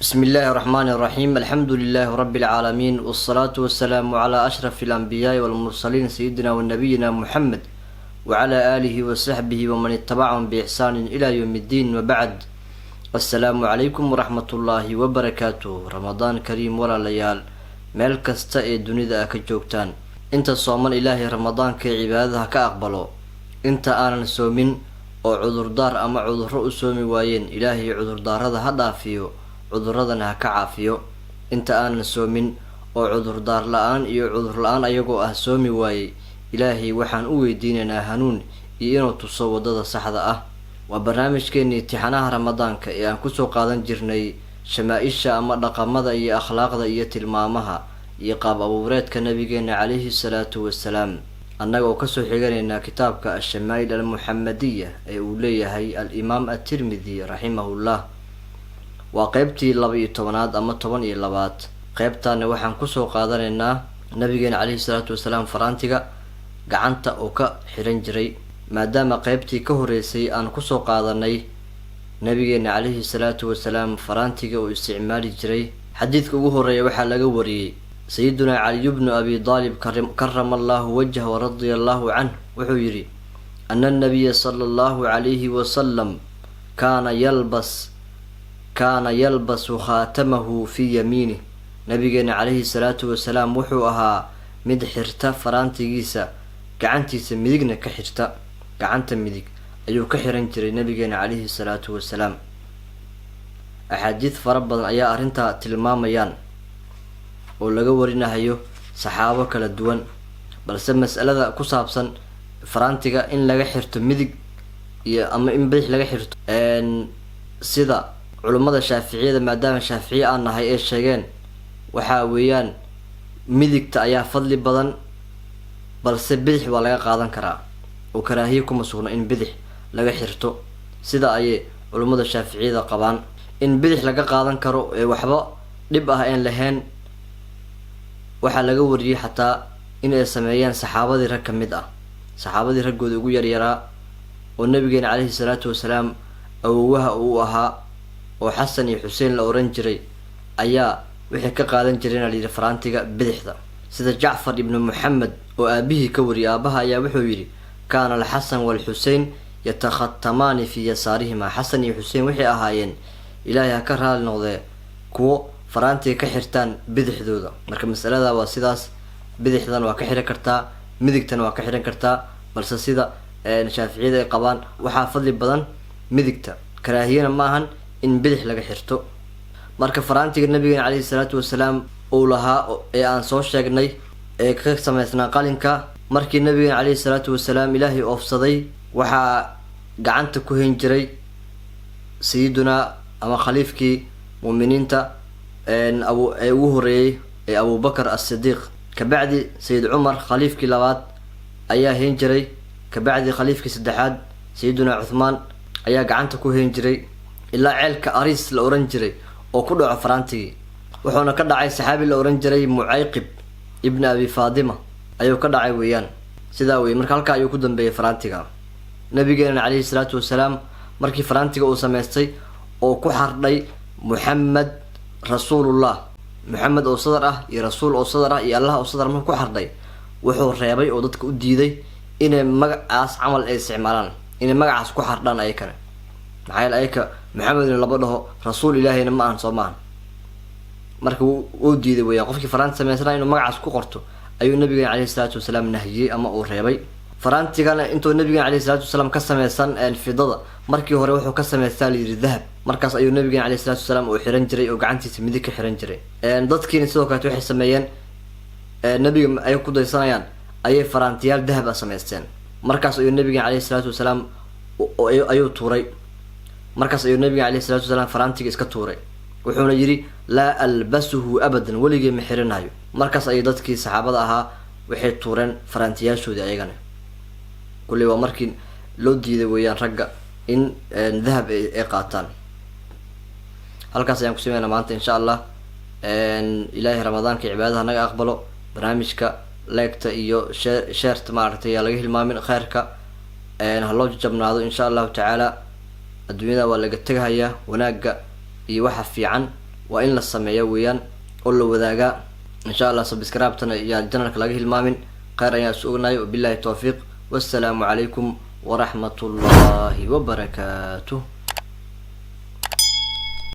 بسم الله الرحمن الرحيم. الحمد لله رب العالمين، والصلاة والسلام على أشرف الأنبياء والمرسلين سيدنا ونبينا محمد وعلى آله وصحبه ومن اتبعهم بإحسان إلى يوم الدين، وبعد. السلام عليكم ورحمة الله وبركاته. رمضان كريم ولا ليال meel kasta ee dunida ka joogtaan. inta sooman ilaahay ramadaanka cibaadada ka aqbalo, inta aanan soomin oo cudurdaar ama cudurro u soomi waayeen ilaahay cudurdaarada ha dhaafiyo, cuduradana ha ka caafiyo. inta aanan soomin oo cudurdaar la-aan iyo cudur la-aan ayagoo ah soomi waayey, ilaahay waxaan u weydiinaynaa hanuun iyo inuu tuso wadada saxda ah. waa barnaamijkeennii imtixaanaha ramadaanka ee aan kusoo qaadan jirnay shamaaisha ama dhaqamada iyo akhlaaqda iyo tilmaamaha iyo qaab abuureedka nabigeena calayhi salaatu wasalaam, annaga oo kasoo xiganaynaa kitaabka ashamaa'il almuxamadiya ee uu leeyahay al-imaam at-tirmidhi raximahullah. waa qeybtii 12 ama 12. qeybtaana waxaan kusoo qaadanaynaa nabigeena calayhi salaatu wasalaam faraantiga gacanta oo ka xiran jiray, maadaama qeybtii ka horeysay aan kusoo qaadanay nabigeena calayhi salaatu wasalaam faraantiga uu isticmaali jiray. xadiidka ugu horeeya waxaa laga wariyey sayidunaa caliy bnu abi daalib karama allahu wajhah waradia allahu canh, wuxuu yidhi ana anabiya sala allahu calayhi wasalam kaana yalbasu khaatamahu fii yamiinih. nabigeena calayhi salaatu wasalaam wuxuu ahaa mid xirta faraantigiisa gacantiisa midigna ka xirta, gacanta midig ayuu ka xiran jiray nabigeena calayhi salaatu wasalaam. axaadiid fara badan ayaa arrintaa tilmaamayaan oo laga warinahayo saxaabo kala duwan, balse mas'alada ku saabsan faraantiga in laga xirto midig iyo ama in bidix laga xirto, sida culummada shaaficiyada maadaama shaaficiye aan nahay ee sheegeen, waxaa weeyaan midigta ayaa fadli badan, balse bidix waa laga qaadan karaa oo karaahiye kuma sugna in bidix laga xirto, sida ayay culummada shaaficiyada qabaan. in bidix laga qaadan karo ee waxba dhib ah aan lahayn waxaa laga wariyey xataa inay sameeyeen saxaabadii rag ka mid ah, saxaabadii raggooda ugu yaryaraa oo nabigeena calayhi salaatu wasalaam awowaha uu ahaa oo xasan iyo xuseen la oran jiray, ayaa wixii ka qaadan jireen layidhi faraantiga bidixda. sida jacfar ibnu muxamed oo aabihii ka wariyay, aabaha ayaa wuxuu yidhi kaana alxasan waalxusein yatakhatamaani fii yasaarihima. xasan iyo xuseen waxay ahaayeen, ilaahay ha ka raali noqdee, kuwo faraantiga ka xirtaan bidixdooda. marka masalada waa sidaas, bidixdan waa ka xiran kartaa, midigtana waa ka xiran kartaa, balse sida shaaficiyada ay qabaan waxaa fadli badan midigta, karaahiyana ma ahan in bidix laga xirto. marka faraantiga nabigeena calayhi salaatu wasalaam uu lahaa ee aan soo sheegnay ee ka samaysnaa qalinka, markii nabigeena calayhi salaatu wasalaam ilaahay oofsaday waxaa gacanta ku hayn jiray sayidunaa ama khaliifkii muuminiinta ee ugu horeeyey ee abubakar as-sidiiq, kabacdi sayid cumar khaliifkii labaad ayaa hayn jiray, kabacdi khaliifkii saddexaad sayidunaa cuthmaan ayaa gacanta ku hayn jiray, ilaa ceelka ariis la oran jiray oo ku dhaco faraantigii. wuxuuna ka dhacay saxaabi la oran jiray mucayqib ibni abi faadima ayuu ka dhacay weeyaan, sidaa wey. marka halkaa ayuu ku dambeeyay faraantiga. nabigeena calayhi salaatu wasalaam markii faraantiga uu samaystay oo ku xardhay muxamed rasuulullah, muxamed oo sadar ah iyo rasuul oo sadar ah iyo allah oo sadar markuu ku xardhay, wuxuu reebay oo dadka u diiday inay magacaas camal ay isticmaalaan, inay magacaas ku xardhaan ayakana, maxaa yeele ayaka maxamedna laba dhaho, rasuul ilaahayna ma ahan soo maahan. marka wuu diiday weeyaan, qofkii faraanti samaysnaa inuu magacaas ku qorto ayuu nabigeena calayhi salaatu wasalaam nahiyey ama uu reebay. faraantigana intuu nabigeena calayhi salaatu wasalaam ka samaysan fidada, markii hore wuxuu ka samaystaa layidhi dahab, markaas ayuu nabigeena calayhi salaatu wasalaam uu xiran jiray oo gacantiisa midig ka xiran jiray. dadkiina sidoo kaleet waxay sameeyeen, nabiga ay ku daysanayaan ayay faraantiyaal dahab ah samaysteen, markaas ayuu nabigeena calayhi salaatu wasalaam ayuu tuuray, markaas ayuu nabigeena calayhi salaatu wasalaam faraantiga iska tuuray, wuxuuna yidhi laa albasuhu abadan, weligay ma xirinayo. markaas ayay dadkii saxaabada ahaa waxay tuureen faraantiyaashoodii ayagana. kulli waa markii loo diiday weeyaan ragga in dahab ay qaataan. halkaas ayaan ku sameynaa maanta insha allah. ilaahay ramadaanka cibaadada naga aqbalo. barnaamijka leegta iyo sheerta maaragtay yaa laga hilmaamin, khayrka ha loo jajabnaado insha allahu tacaala. adduunyada waa laga tegahayaa, wanaagga iyo waxa fiican waa in la sameeyo weeyaan oo la wadaagaa insha allah. subscribe-tana iyo janalka laga hilmaamin. khayr ayaan is ognahay, wabillahi tawfiiq, wassalaamu calaykum waraxmatullaahi wabarakaatuh.